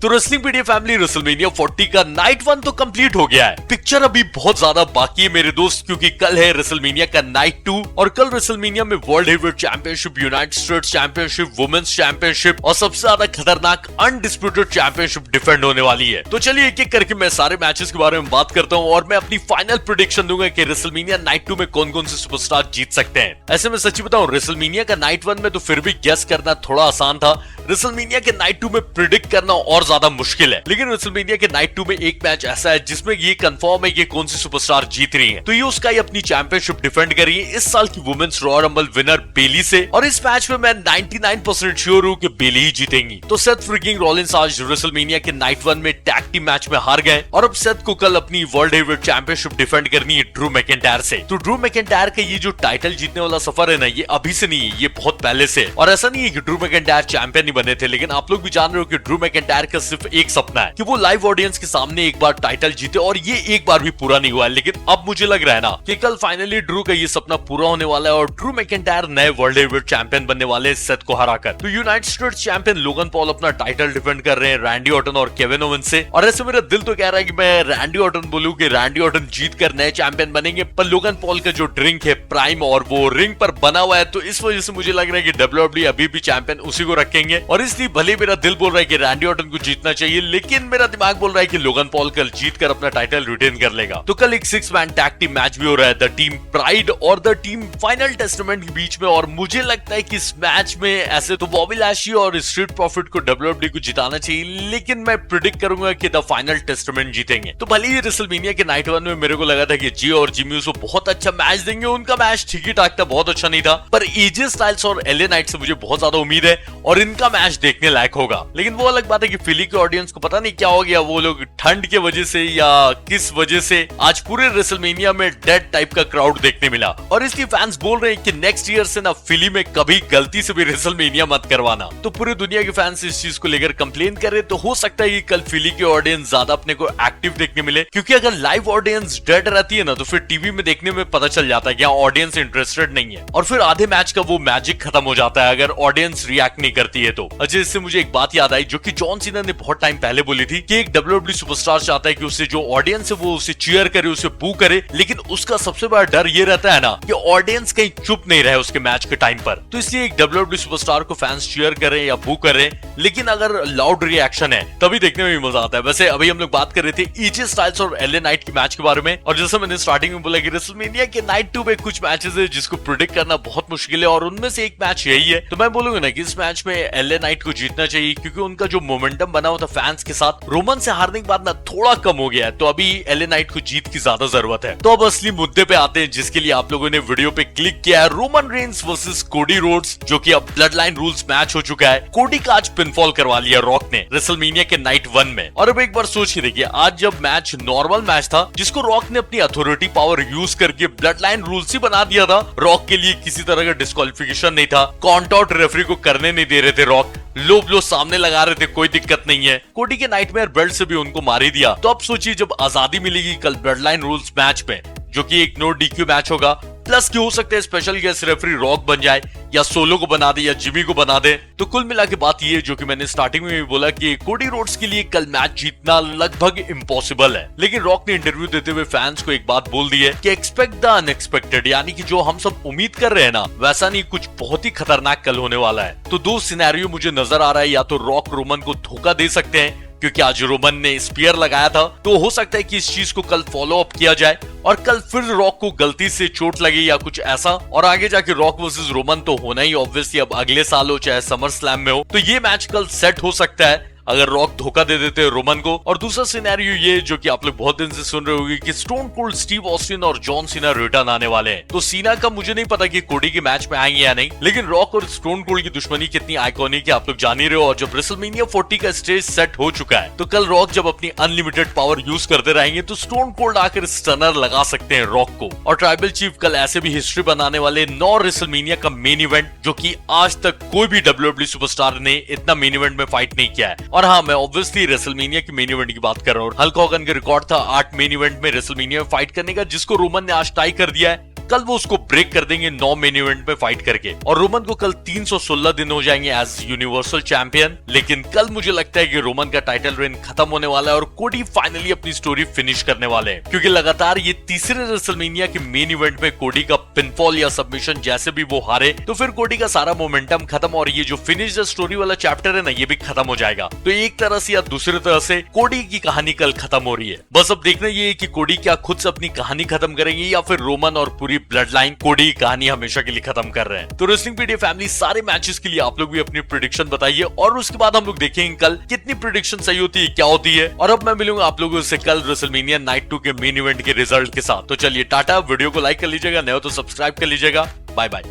तो wrestling media family WrestleMania 40 का night 1 तो कंप्लीट हो गया है। पिक्चर अभी बहुत ज्यादा बाकी है मेरे दोस्त, क्योंकि कल है रेसलमेनिया का नाइट 2 और कल रेसलमेनिया में world heavyweight championship, United States championship, women's championship और सबसे ज्यादा खतरनाक अनडिस्प्यूटेड चैंपियनशिप डिफेंड होने वाली है। तो चलिए एक एक करके मैं सारे मैचेस के बारे में बात करता हूँ और मैं अपनी फाइनल प्रेडिक्शन दूंगा कि रेसलमेनिया नाइट 2 में कौन कौन से सुपरस्टार जीत सकते हैं। ऐसे में सच्ची बताऊं, रेसलमेनिया का नाइट 1 में तो फिर भी गेस करना थोड़ा आसान था, रेसलमेनिया के नाइट 2 में प्रिडिक्ट करना और ज्यादा मुश्किल है। लेकिन रेसलमेनिया के नाइट 2 में एक मैच ऐसा है जिसमें ये कंफर्म है कि कौन सी सुपरस्टार जीत रही है। तो ये उसका अपनी चैंपियनशिप डिफेंड कर रही है इस साल की वुमेन्स रॉयल रंबल विनर बेली से, और इस मैच में मैं 99% श्योर हूं कि बेली ही जीतेंगी। तो सेथ फ्रीकिंग रॉलिंस आज रेसलमेनिया के नाइट 1 में टैग टीम मैच में हार गए और अब सेथ को कल अपनी वर्ल्ड हेवीवेट चैंपियनशिप डिफेंड करनी है ड्रू मैकिंटायर से। तो ड्रू मैकिंटायर का ये जो टाइटल जीतने वाला सफर है ना, ये अभी से नहीं है, ये बहुत पहले से। और ऐसा नहीं है कि ड्रू मैकिंटायर चैंपियन नहीं बने थे, लेकिन आप लोग भी जान रहे हो कि ड्रू मैकिंटायर का सिर्फ एक सपना है कि वो लाइव ऑडियंस के सामने एक बार टाइटल जीते, और ये एक बार भी पूरा नहीं हुआ है। लेकिन अब मुझे लग रहा है ना कि कल फाइनली ड्रू का ये सपना पूरा होने वाला है और ड्रू मैकिंटायर नए वर्ल्ड हेवीवेट चैंपियन बनने वाले हैं सेथ को हराकर। तो United states champion Logan Paul अपना टाइटल डिफेंड कर रहे हैं रैंडी ऑर्टन और केविन ओवेन से, और ऐसे मेरा दिल तो कह रहा है कि मैं रैंडी ऑर्टन बोलूं कि रैंडी ऑर्टन जीत कर नए चैंपियन बनेंगे, पर लोगन पॉल का जो ड्रिंक है प्राइम और वो रिंग पर बना हुआ है, तो इस वजह से मुझे लग रहा है कि डब्ल्यूडब्ल्यूई अभी भी चैंपियन उसी को रखेंगे। और इसलिए भले मेरा दिल बोल रहा है कि रैंडी ऑर्टन को जीतना चाहिए, लेकिन मेरा दिमाग बोल रहा है कि लोगन पॉल कल जीत कर अपना टाइटल रिटेन कर लेगा। तो कल एक 6 मैन टैग टीम मैच भी हो रहा है द टीम प्राइड और द टीम फाइनल टेस्टामेंट के बीच में, और मुझे लगता है कि इस मैच में ऐसे तो बॉबी लैशली और स्ट्रीट प्रॉफिट को डब्ल्यूडब्ल्यूई को जिताना चाहिए, लेकिन मैं प्रिडिक्ट करूंगा कि द फाइनल टेस्टामेंट जीतेंगे। तो भले ही रेसलमेनिया के नाइट 1 में मेरे को लगा था कि जी और जिमी उसको बहुत अच्छा मैच देंगे, उनका मैच ठीक ही ठाक था, बहुत अच्छा नहीं था, पर एजे स्टाइल्स और एलए नाइट से मुझे बहुत ज्यादा उम्मीद है और इनका मैच देखने लायक होगा। लेकिन वो अलग बात है कि फिली के ऑडियंस को पता नहीं क्या हो गया, वो लोग ठंड के वजह से या किस वजह से आज पूरे रेसलमेनिया में डेड टाइप का क्राउड देखने मिला, और इसलिए फैंस बोल रहे हैं कि नेक्स्ट ईयर से ना फिली में कभी गलती से भी रेसलमेनिया मत करवाना। तो पूरी दुनिया के फैंस इस चीज को लेकर कंप्लेन कर रहे, तो हो सकता है कि कल फिली के ऑडियंस ज्यादा अपने को एक्टिव देखने मिले, क्योंकि अगर लाइव ऑडियंस डेड रहती है ना, तो फिर टीवी में देखने में पता चल जाता है कि ऑडियंस इंटरेस्टेड नहीं है, और फिर आधे मैच का वो मैजिक खत्म हो जाता है अगर ऑडियंस रिएक्ट नहीं करती है तो। अच्छा, इससे मुझे एक बात याद आई जो कि जॉन सीना ने बहुत टाइम पहले बोली थी कि एक डब्ल्यूडब्ल्यूई सुपरस्टार चाहता है कि उससे जो ऑडियंस है वो उसे चीयर करे, उसे बू करे, लेकिन उसका सबसे बड़ा डर ये रहता है ना कि ऑडियंस कहीं चुप नहीं रहे उसके मैच के टाइम पर। तो इसलिए एक डब्ल्यूडब्ल्यूई सुपरस्टार को फैंस चीयर करें या बू करें, लेकिन अगर लाउड रिएक्शन है तभी देखने में भी मजा आता है। वैसे अभी हम लोग बात कर रहे थे एजे स्टाइल्स और एलए नाइट के मैच के बारे में, और जैसे मैंने स्टार्टिंग में बोला कि रेसलमेनिया के नाइट 2 में कुछ मैचेस है जिसको प्रिडिक्ट करना बहुत मुश्किल है, और उनमें से एक मैच यही है। तो मैं बोलूंगा ना कि इस मैच में एलए नाइट को जीतना चाहिए, क्योंकि उनका जो मोमेंटम बना हुआ था फैंस के साथ रोमन से हारने के बाद ना थोड़ा कम हो गया है, तो अभी एलए नाइट को जीत की ज्यादा जरूरत है। तो अब असली मुद्दे पे आते हैं जिसके लिए आप लोगों ने वीडियो पे क्लिक किया है, Roman Reigns versus Cody Rhodes, जो कि अब ब्लड लाइन रूल्स मैच हो चुका है। कोडी का आज पिनफॉल करवा लिया रॉक ने रेसलमेनिया के नाइट 1 में, और अब एक बार सोच के देखिए, आज जब मैच नॉर्मल मैच था जिसको रॉक ने अपनी अथॉरिटी पावर यूज करके ब्लड लाइन रूल्स ही बना दिया था, रॉक के लिए किसी तरह का डिस्क्वालिफिकेशन नहीं था, काउंट आउट रेफरी को करने नहीं दे रहे थे, रॉक लो ब्लो सामने लगा रहे थे, कोई दिक्कत नहीं है, कोडी के नाइटमेयर बेल्ट से भी उनको मार ही दिया। तो अब सोचिए जब आजादी मिलेगी कल ब्लड लाइन रूल्स मैच में, जो कि एक नो डीक्यू मैच होगा, प्लस की हो सकता है स्पेशल गेस्ट रेफरी रॉक बन जाए या सोलो को बना दे या जिमी को बना दे। तो कुल मिला के बात ये, जो कि मैंने स्टार्टिंग में भी बोला कि कोडी रोड्स के लिए कल मैच जीतना लगभग इम्पॉसिबल है, लेकिन रॉक ने इंटरव्यू देते हुए फैंस को एक बात बोल दी है कि एक्सपेक्ट द अनएक्सपेक्टेड, यानी कि जो हम सब उम्मीद कर रहे हैं ना वैसा नहीं, कुछ बहुत ही खतरनाक कल होने वाला है। तो दो सिनेरियो मुझे नजर आ रहा है, या तो रॉक रोमन को धोखा दे सकते हैं क्योंकि आज रोमन ने स्पीयर लगाया था, तो हो सकता है कि इस चीज को कल फॉलो अप किया जाए और कल फिर रॉक को गलती से चोट लगे या कुछ ऐसा, और आगे जाके रॉक वर्सेस रोमन तो होना ही ऑब्वियसली, अब अगले साल हो चाहे समर स्लैम में हो, तो ये मैच कल सेट हो सकता है अगर रॉक धोखा दे देते हैं रोमन को। और दूसरा सिनेरियो ये, जो कि आप लोग बहुत दिन से सुन रहे होंगे, कि स्टोन कोल्ड स्टीव ऑस्टिन और जॉन सीना रिटर्न आने वाले हैं। तो सीना का मुझे नहीं पता कि कोडी के मैच में आएंगे या नहीं, लेकिन रॉक और स्टोन कोल्ड की दुश्मनी कितनी आइकॉनिक है आप लोग जान ही रहे हो। और जब रेसलमेनिया 40 का स्टेज सेट हो चुका है, तो कल रॉक जब अपनी अनलिमिटेड पावर यूज करते रहेंगे तो स्टोन कोल्ड आकर स्टनर लगा सकते हैं रॉक को। और ट्राइबल चीफ कल ऐसे भी हिस्ट्री बनाने वाले 9 रेसलमेनिया का मेन इवेंट, जो कि आज तक कोई भी डब्ल्यूडब्ल्यूई सुपरस्टार ने इतना मेन इवेंट में फाइट नहीं किया है। और हाँ, मैं ऑब्वियसली रेसलमेनिया की मेन इवेंट की बात कर रहा हूँ। हल्क हॉगन का रिकॉर्ड था 8 मेन इवेंट में रेसलमेनिया में फाइट करने का, जिसको रोमन ने आज टाई कर दिया है। कल वो उसको ब्रेक कर देंगे 9 मेन इवेंट में फाइट करके, और रोमन को कल 316 दिन हो जाएंगे एज यूनिवर्सल चैंपियन। लेकिन कल मुझे लगता है कि रोमन का टाइटल रेन खत्म होने वाला है और कोडी फाइनली अपनी स्टोरी फिनिश करने वाले हैं, क्योंकि लगातार ये तीसरे रेसलमेनिया के मेन इवेंट में कोडी का पिनफॉल या सबमिशन जैसे भी वो हारे तो फिर कोडी का सारा मोमेंटम खत्म और ये जो फिनिश द स्टोरी वाला चैप्टर है ना ये भी खत्म हो जाएगा। तो एक तरह से या दूसरी तरह से कोडी की कहानी कल खत्म हो रही है। बस अब देखना ये है कि कोडी क्या खुद से अपनी कहानी खत्म करेंगे या फिर रोमन और पूरी ब्लड लाइन कोडी की कहानी हमेशा के लिए खत्म कर रहे हैं। तो रेसलिंग पीडिया फैमिली सारे मैचेस के लिए आप लोग भी अपनी प्रेडिक्शन बताइए और उसके बाद हम लोग देखेंगे कल कितनी प्रेडिक्शन सही होती है, क्या होती है। और अब मैं मिलूंगा आप लोगों से कल रेसलमेनिया नाइट 2 के मेन इवेंट के रिजल्ट के साथ। तो चलिए टाटा, वीडियो को लाइक कर लीजिएगा, नए हो तो सब्सक्राइब कर लीजिएगा। Bye bye.